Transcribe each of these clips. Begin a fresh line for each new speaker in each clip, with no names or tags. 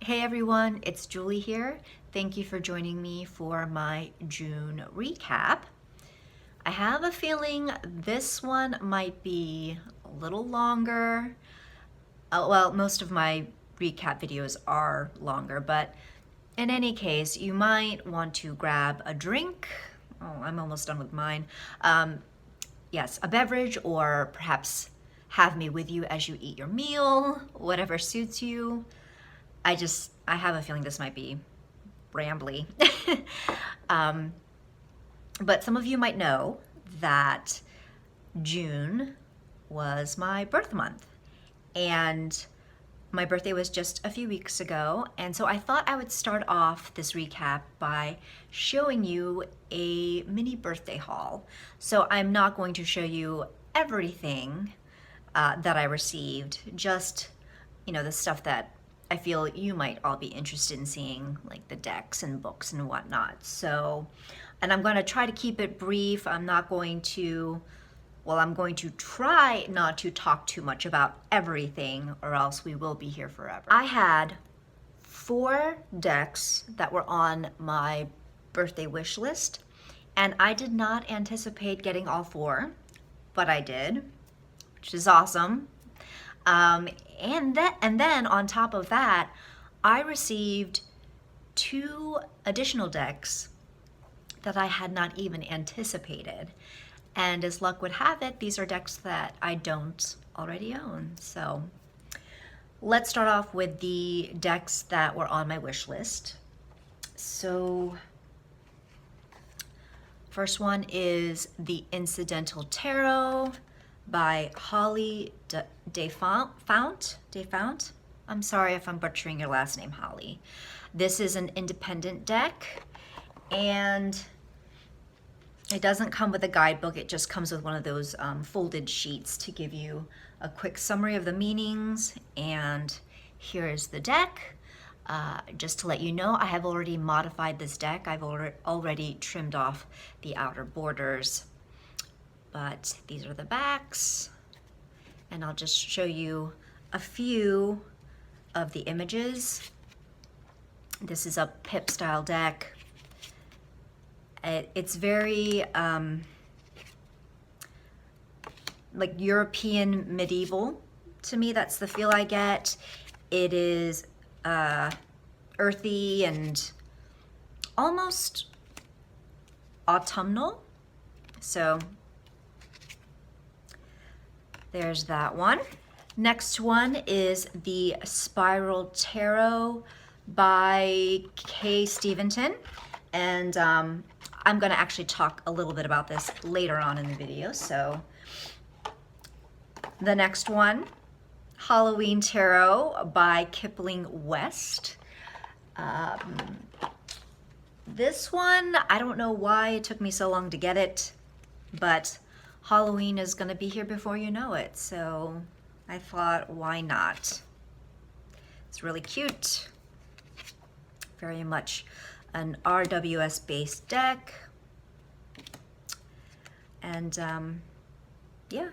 Hey everyone, it's Julie here. Thank you for joining me for my June recap. I have a feeling this one might be a little longer. Well, most of my recap videos are longer, but in any case, you might want to grab a drink. Oh, I'm almost done with mine. Yes, a beverage, or perhaps have me with you as you eat your meal, whatever suits you. I have a feeling this might be rambly. But some of you might know that June was my birth month, and my birthday was just a few weeks ago, and so I thought I would start off this recap by showing you a mini birthday haul. So I'm not going to show you everything that I received, just, the stuff that I feel you might all be interested in seeing, like the decks and books and whatnot. So, and I'm going to try to keep it brief. I'm going to try not to talk too much about everything, or else we will be here forever. I had 4 decks that were on my birthday wish list, and I did not anticipate getting all 4, but I did, which is awesome. And then on top of that, I received 2 additional decks that I had not even anticipated. And as luck would have it, these are decks that I don't already own. So let's start off with the decks that were on my wish list. So first one is the Incidental Tarot by Holly DeFount. I'm sorry if I'm butchering your last name, Holly. This is an independent deck, and it doesn't come with a guidebook. It just comes with one of those folded sheets to give you a quick summary of the meanings. And here is the deck. Just to let you know, I have already modified this deck. I've already trimmed off the outer borders. But these are the backs, and I'll just show you a few of the images. This is a pip style deck. It's very like European medieval to me. That's the feel I get. It is earthy and almost autumnal. So there's that one. Next one is the Spiral Tarot by Steventon. And I'm gonna actually talk a little bit about this later on in the video. So the next one, Halloween Tarot by Kipling West. This one, I don't know why it took me so long to get it, but Halloween is gonna be here before you know it, so I thought, why not? It's really cute. Very much an RWS based deck. And yeah,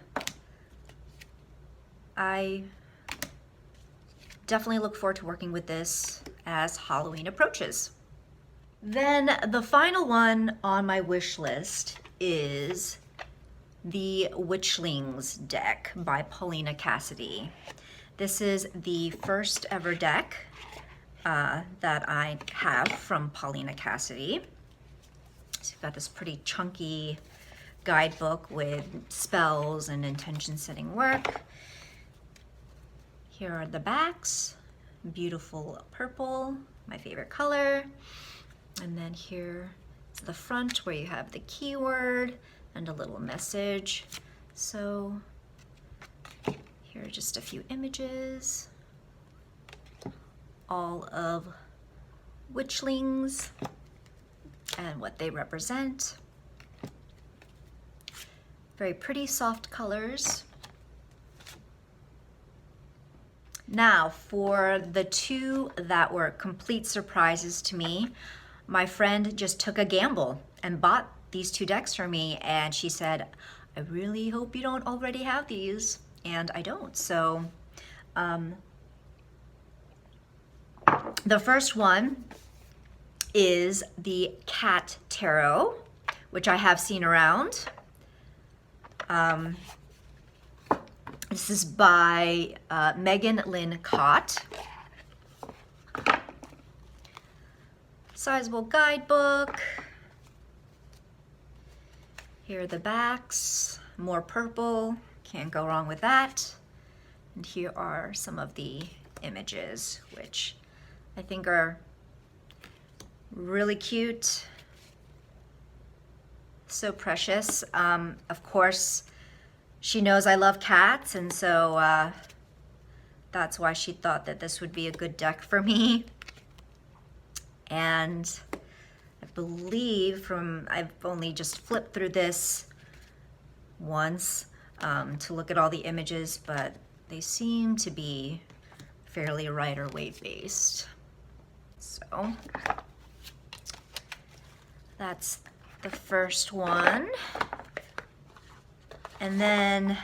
I definitely look forward to working with this as Halloween approaches. Then the final one on my wish list is the Witchlings deck by Paulina Cassidy. This is the first ever deck that I have from Paulina Cassidy. So you've got this pretty chunky guidebook with spells and intention setting work. Here are the backs, beautiful purple, my favorite color. And then here is the front where you have the keyword and a little message. So here are just a few images, all of Witchlings and what they represent. Very pretty soft colors. Now for the 2 that were complete surprises to me, my friend just took a gamble and bought these 2 decks for me, and she said, I really hope you don't already have these, and I don't. So The first one is the Cat Tarot, which I have seen around. This is by Lynn Kott. Sizable guidebook. Here are the backs, more purple, can't go wrong with that. And here are some of the images, which I think are really cute. So precious. Of course, she knows I love cats, and so that's why she thought that this would be a good deck for me. And I believe I've only just flipped through this once to look at all the images, but they seem to be fairly Rider-Waite based. So that's the first one. And then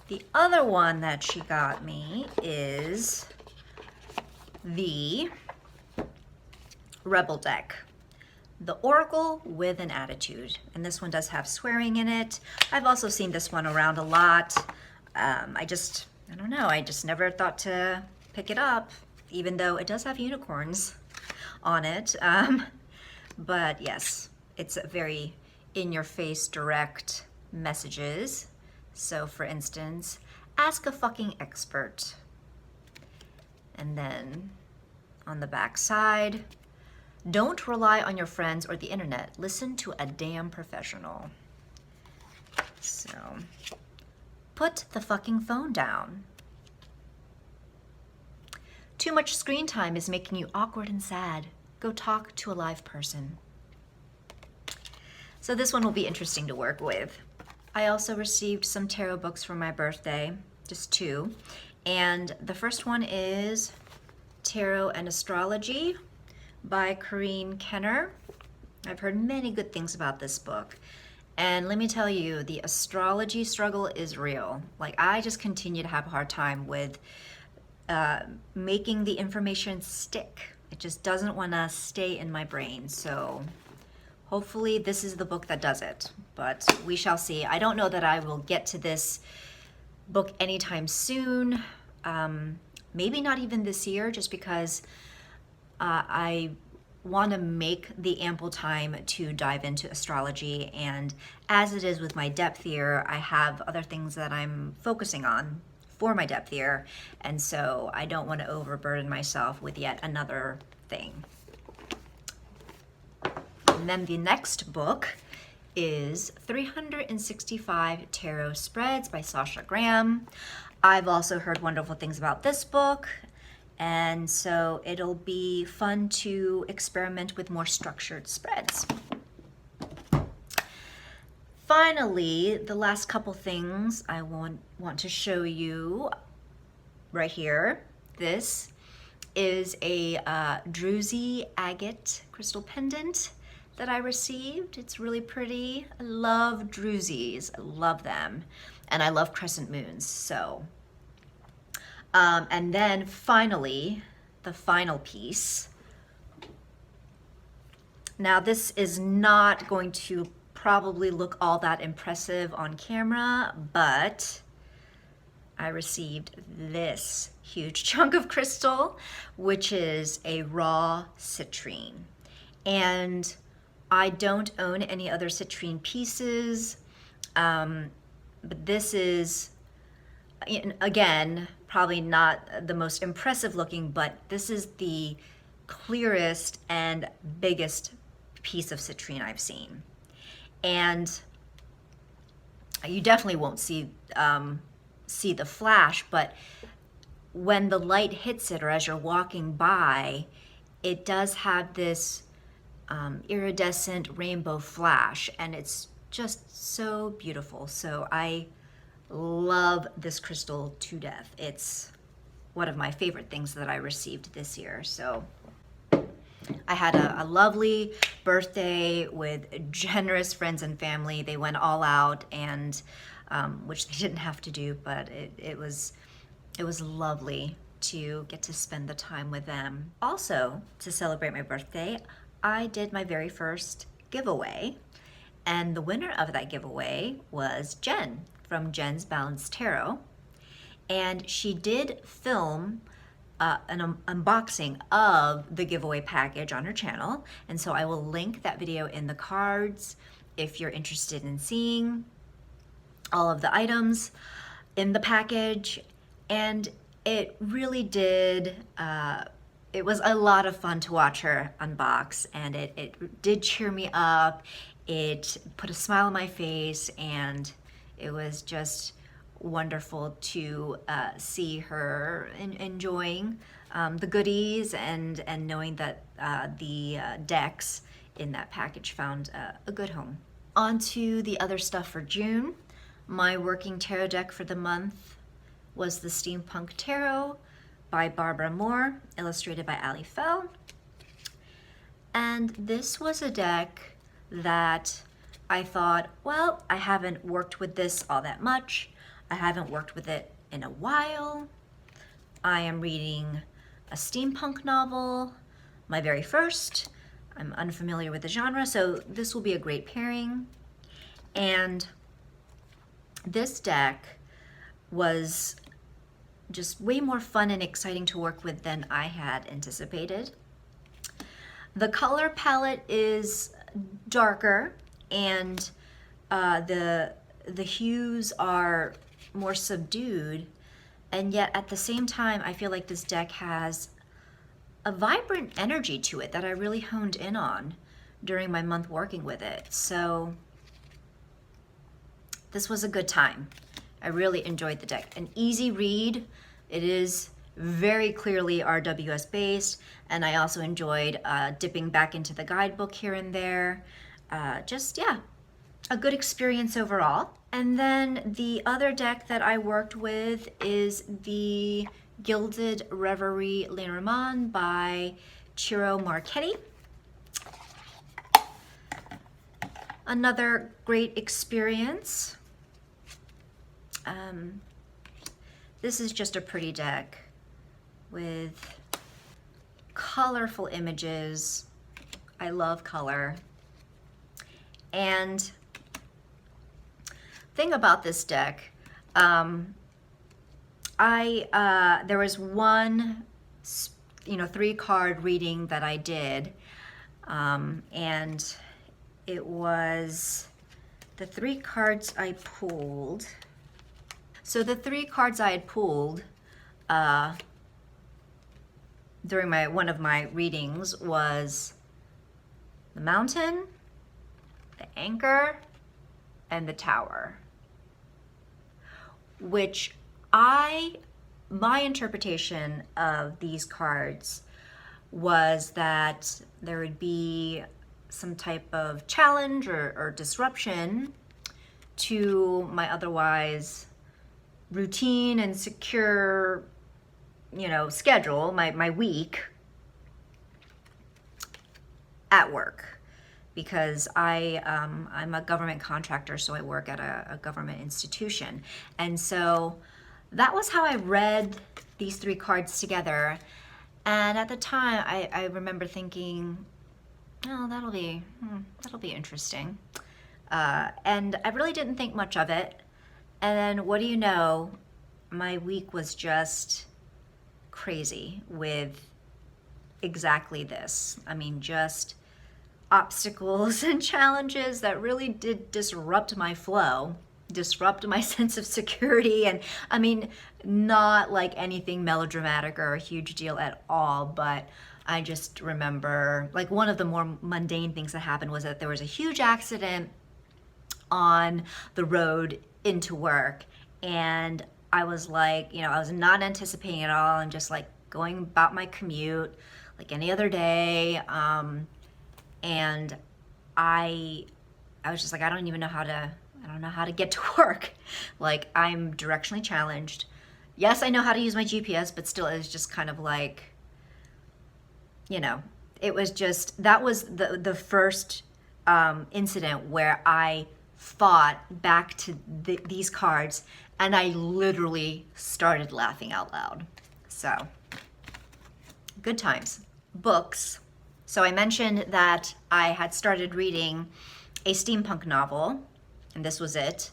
the other one that she got me is the Rebel deck, the Oracle with an Attitude. And this one does have swearing in it. I've also seen this one around a lot. I don't know, I just never thought to pick it up, even though it does have unicorns on it. But yes, it's a very in-your-face direct messages. So for instance, ask a fucking expert. And then on the back side, don't rely on your friends or the internet. Listen to a damn professional. So, put the fucking phone down. Too much screen time is making you awkward and sad. Go talk to a live person. So this one will be interesting to work with. I also received some tarot books for my birthday, just 2. And the first one is Tarot and Astrology by Corinne Kenner. I've heard many good things about this book. And let me tell you, the astrology struggle is real. Like, I just continue to have a hard time with making the information stick. It just doesn't want to stay in my brain. So hopefully this is the book that does it, but we shall see. I don't know that I will get to this book anytime soon. Maybe not even this year, just because I want to make the ample time to dive into astrology, and as it is with my depth year, I have other things that I'm focusing on for my depth year, and so I don't want to overburden myself with yet another thing. And then the next book is 365 Tarot Spreads by Sasha Graham. I've also heard wonderful things about this book, and so it'll be fun to experiment with more structured spreads. Finally, the last couple things I want to show you right here. This is a Druzy agate crystal pendant that I received. It's really pretty. I love Druzys, I love them. And I love crescent moons, so. And then finally, the final piece. Now this is not going to probably look all that impressive on camera, but I received this huge chunk of crystal, which is a raw citrine. And I don't own any other citrine pieces, but this is, again, probably not the most impressive looking, but this is the clearest and biggest piece of citrine I've seen. And you definitely won't see the flash, but when the light hits it or as you're walking by, it does have this iridescent rainbow flash, and it's just so beautiful. So I love this crystal to death. It's one of my favorite things that I received this year. So I had a lovely birthday with generous friends and family. They went all out, and which they didn't have to do, but it was lovely to get to spend the time with them. Also, to celebrate my birthday, I did my very first giveaway, and the winner of that giveaway was Jen from Jen's Balanced Tarot, and she did film an unboxing of the giveaway package on her channel, and so I will link that video in the cards if you're interested in seeing all of the items in the package. And it really did, it was a lot of fun to watch her unbox, and it did cheer me up. It put a smile on my face, and it was just wonderful to see her enjoying the goodies, and knowing that the decks in that package found a good home. On to the other stuff for June. My working tarot deck for the month was the Steampunk Tarot by Barbara Moore, illustrated by Ali Fell. And this was a deck that I thought, well, I haven't worked with this all that much. I haven't worked with it in a while. I am reading a steampunk novel, my very first. I'm unfamiliar with the genre, so this will be a great pairing. And this deck was just way more fun and exciting to work with than I had anticipated. The color palette is darker, and the hues are more subdued, and yet at the same time I feel like this deck has a vibrant energy to it that I really honed in on during my month working with it. So this was a good time. I really enjoyed the deck. An easy read. It is very clearly RWS based, and I also enjoyed dipping back into the guidebook here and there. Just, yeah, a good experience overall. And then the other deck that I worked with is the Gilded Reverie Lenormand by Ciro Marchetti. Another great experience. This is just a pretty deck with colorful images. I love color. And thing about this deck, there was one, 3-card reading that I did, and it was the 3 cards I pulled. So the 3 cards I had pulled during one of my readings was the Mountain, the Anchor, and the Tower, which my interpretation of these cards was that there would be some type of challenge or disruption to my otherwise routine and secure, schedule, my week at work, because I'm a government contractor, so I work at a government institution. And so that was how I read these 3 cards together. And at the time, I remember thinking, oh, that'll be interesting. And I really didn't think much of it. And then what do you know, my week was just crazy with exactly this. I mean, just obstacles and challenges that really did disrupt my flow, disrupt my sense of security. And I mean, not like anything melodramatic or a huge deal at all, but I just remember, like, one of the more mundane things that happened was that there was a huge accident on the road into work, and I was like, I was not anticipating it at all. I'm just like going about my commute like any other day, and I was just like, I don't know how to get to work. Like, I'm directionally challenged. Yes, I know how to use my GPS, but still, it's just kind of like, it was just, that was the first incident where I thought back to these cards, and I literally started laughing out loud. So, good times. Books. So I mentioned that I had started reading a steampunk novel, and this was it.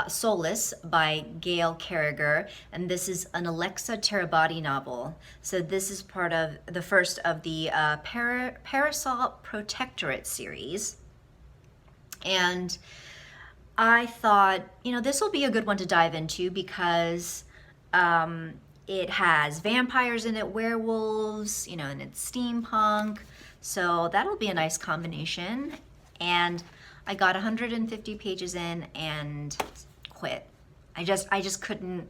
Soulless by Gail Carriger, and this is an Alexa Terabody novel. So this is part of the first of the Parasol Protectorate series. And I thought, you know, this will be a good one to dive into because it has vampires in it, werewolves, you know, and it's steampunk. So that'll be a nice combination. And I got 150 pages in and quit. I just couldn't,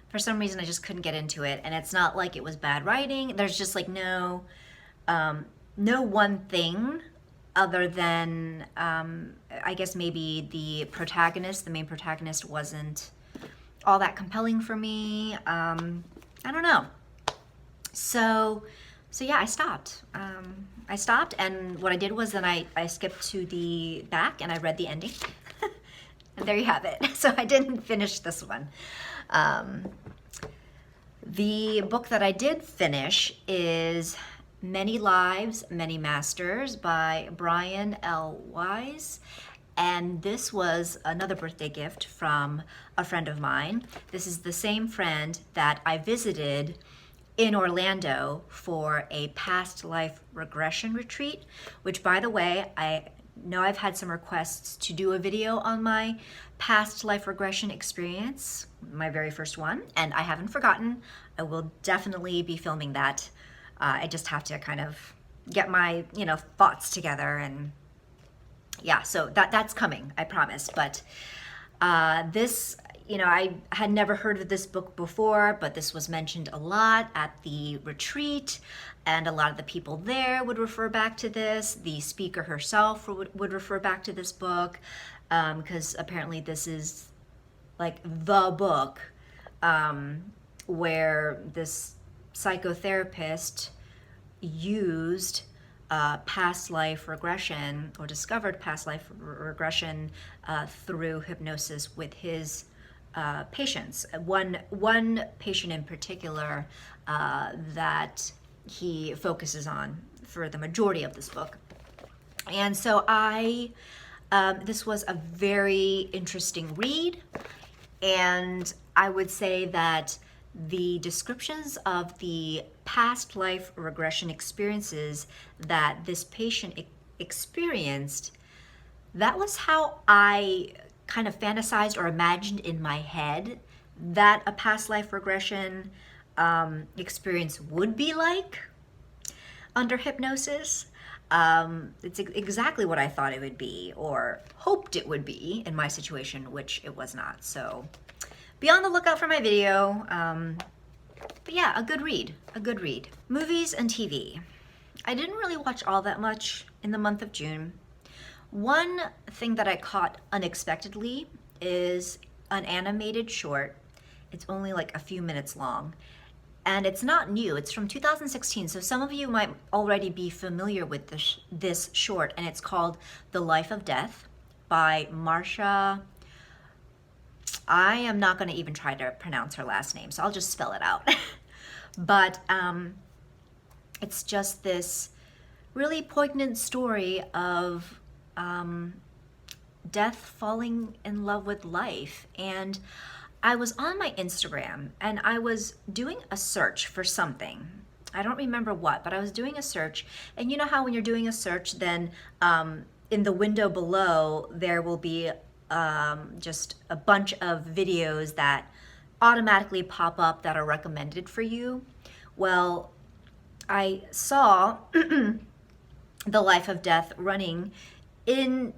for some reason I just couldn't get into it. And it's not like it was bad writing. There's just like no one thing other than, I guess maybe the main protagonist wasn't all that compelling for me. I don't know. So yeah, I stopped. And what I did was then I skipped to the back and I read the ending. And there you have it. So I didn't finish this one. The book that I did finish is Many Lives, Many Masters by Brian L. Weiss. And this was another birthday gift from a friend of mine. This is the same friend that I visited in Orlando for a past life regression retreat, which, by the way, I know I've had some requests to do a video on my past life regression experience, my very first one, and I haven't forgotten. I will definitely be filming that. I just have to kind of get my, you know, thoughts together, and yeah, so that's coming, I promise. But this, you know, I had never heard of this book before, but this was mentioned a lot at the retreat, and a lot of the people there would refer back to this. The speaker herself would refer back to this book, because apparently this is like the book where this psychotherapist used past life regression, or discovered past life regression through hypnosis with his patients. One patient in particular that he focuses on for the majority of this book. And so this was a very interesting read, and I would say that the descriptions of the past life regression experiences that this patient experienced, that was how I kind of fantasized or imagined in my head that a past life regression experience would be like under hypnosis. It's exactly what I thought it would be, or hoped it would be in my situation, which it was not. So be on the lookout for my video. But yeah, a good read. Movies and TV. I didn't really watch all that much in the month of June. One thing that I caught unexpectedly is an animated short. It's only like a few minutes long, and it's not new. It's from 2016, so some of you might already be familiar with this short, and it's called The Life of Death by Marsha. I am not going to even try to pronounce her last name, so I'll just spell it out. But it's just this really poignant story of death falling in love with life. And I was on my Instagram and I was doing a search for something. I don't remember what, but I was doing a search. And you know how when you're doing a search, then in the window below, there will be just a bunch of videos that automatically pop up that are recommended for you. Well, I saw The Life of Death running in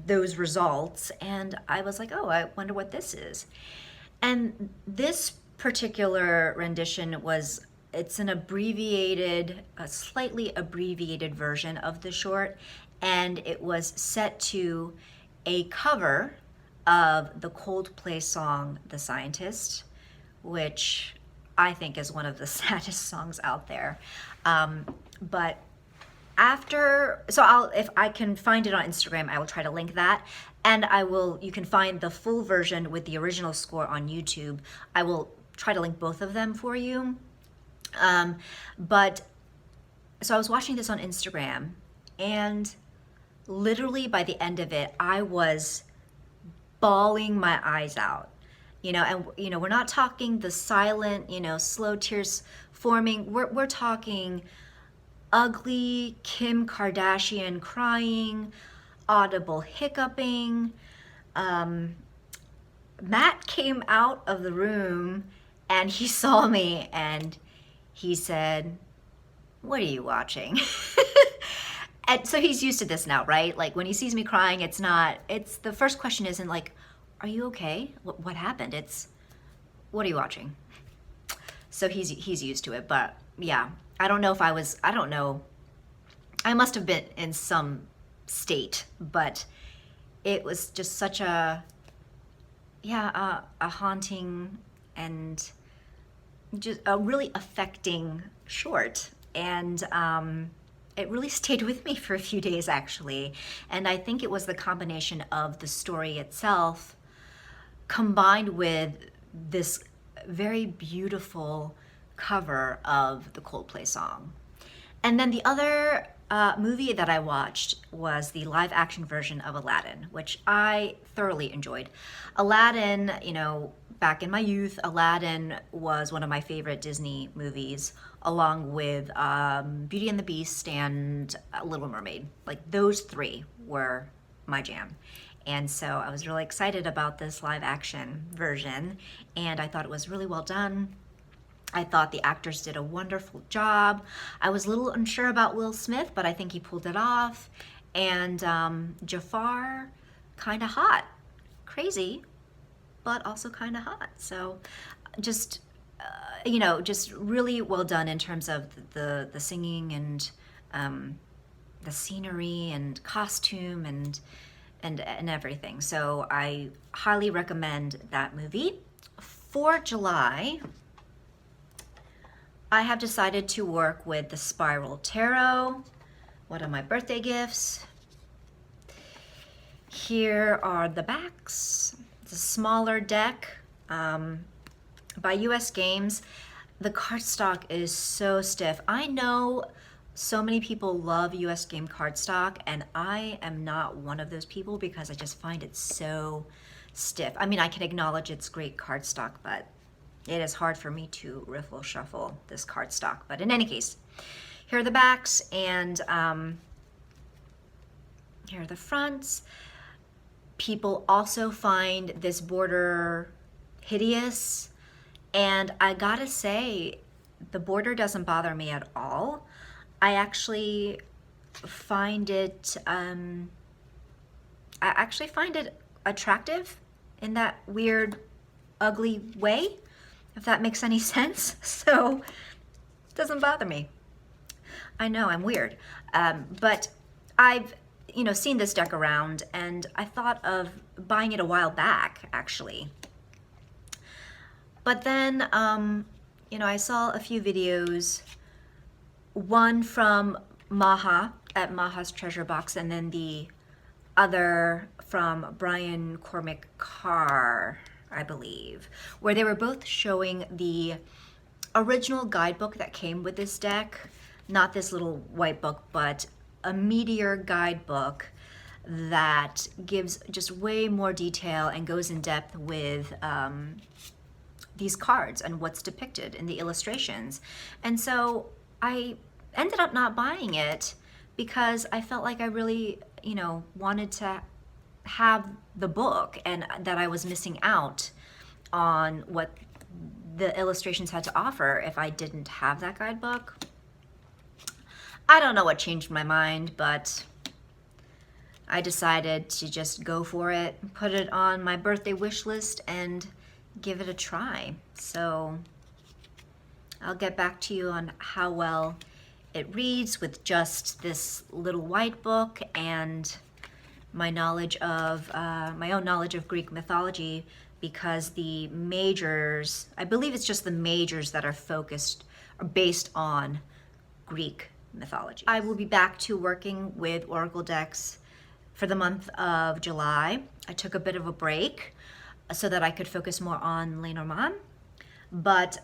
those results, and I was like, oh, I wonder what this is. And this particular rendition it's an a slightly abbreviated version of the short, and it was set to a cover of the Coldplay song The Scientist, which I think is one of the saddest songs out there. But if I can find it on Instagram, I will try to link that, and you can find the full version with the original score on YouTube. I will try to link both of them for you. But so I was watching this on Instagram, and literally by the end of it, I was bawling my eyes out. And we're not talking the silent, slow tears forming. We're talking ugly Kim Kardashian crying, audible hiccuping. Matt came out of the room and he saw me and he said, "What are you watching?" And so he's used to this now, right? Like when he sees me crying, it's the first question isn't like, "Are you okay? What happened?" It's, "What are you watching?" So he's used to it. But yeah, I don't know. I must have been in some state, but it was just such a haunting and just a really affecting short. And it really stayed with me for a few days, actually. And I think it was the combination of the story itself combined with this very beautiful cover of the Coldplay song. And then the other movie that I watched was the live action version of Aladdin, which I thoroughly enjoyed. Aladdin, back in my youth, Aladdin was one of my favorite Disney movies, along with Beauty and the Beast and Little Mermaid. Like those three were my jam. And so I was really excited about this live action version, and I thought it was really well done. I thought the actors did a wonderful job. I was a little unsure about Will Smith, but I think he pulled it off. And Jafar, kind of hot. Crazy, but also kind of hot. So just, just really well done in terms of the singing and the scenery and costume and everything. So I highly recommend that movie. For July, I have decided to work with the Spiral Tarot, one of my birthday gifts. Here are the backs. It's a smaller deck by US Games. The cardstock is so stiff. I know so many people love US Game cardstock, and I am not one of those people because I just find it so stiff. I mean, I can acknowledge it's great cardstock, but it is hard for me to riffle shuffle this cardstock. But in any case, here are the backs, and here are the fronts. People also find this border hideous, and I gotta say, the border doesn't bother me at all. I actually find it attractive in that weird, ugly way, if that makes any sense. So it doesn't bother me. I know I'm weird, but I've seen this deck around, and I thought of buying it a while back, actually. But then I saw a few videos, one from Maha at Maha's Treasure Box, and then the other from Brian Cormac Carr, I believe, where they were both showing the original guidebook that came with this deck, not this little white book, but a meteor guidebook that gives just way more detail and goes in depth with these cards and what's depicted in the illustrations. And so I ended up not buying it because I felt like I really, wanted to have the book, and that I was missing out on what the illustrations had to offer if I didn't have that guidebook. I don't know what changed my mind, but I decided to just go for it, put it on my birthday wish list, and give it a try. So I'll get back to you on how well it reads with just this little white book and my knowledge of my own knowledge of Greek mythology, because the majors, I believe it's just the majors that are based on Greek mythology. I will be back to working with Oracle decks for the month of July. I took a bit of a break so that I could focus more on Lenormand, but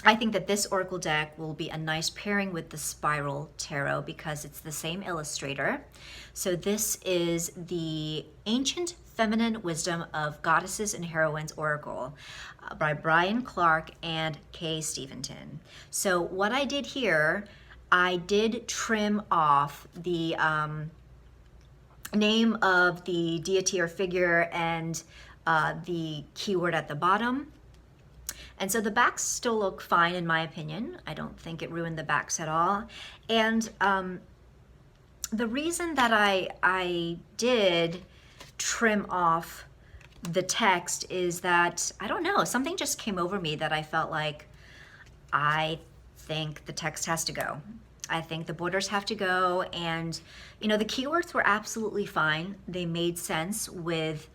I think that this Oracle deck will be a nice pairing with the Spiral Tarot because it's the same illustrator. So this is the Ancient Feminine Wisdom of Goddesses and Heroines Oracle by Brian Clark and Kay Steventon. So what I did here, I did trim off the name of the deity or figure and the keyword at the bottom. And so the backs still look fine in my opinion. I don't think it ruined the backs at all. And the reason that I did trim off the text is that, I don't know, something just came over me that I felt like I think the text has to go. I think the borders have to go, and you know, the keywords were absolutely fine. They made sense with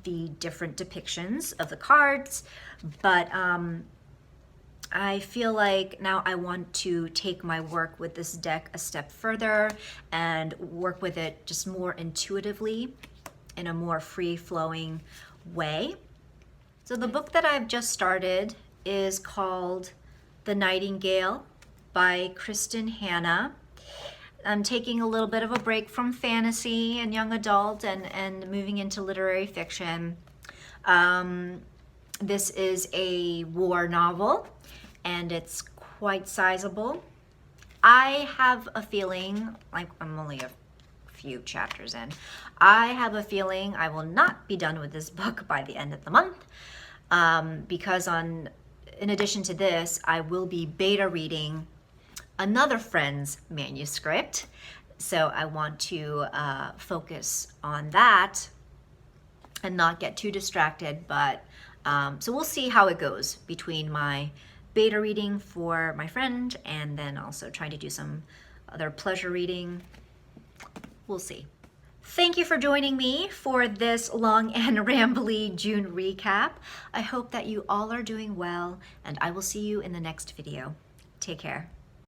the different depictions of the cards, but I feel like now I want to take my work with this deck a step further and work with it just more intuitively in a more free-flowing way. So the book that I've just started is called The Nightingale by Kristin Hannah. I'm taking a little bit of a break from fantasy and young adult and moving into literary fiction. This is a war novel and it's quite sizable. I have a feeling, like I'm only a few chapters in, I have a feeling I will not be done with this book by the end of the month because in addition to this, I will be beta reading another friend's manuscript. So I want to focus on that and not get too distracted. But so we'll see how it goes between my beta reading for my friend and then also trying to do some other pleasure reading. We'll see. Thank you for joining me for this long and rambly June recap. I hope that you all are doing well, and I will see you in the next video. Take care.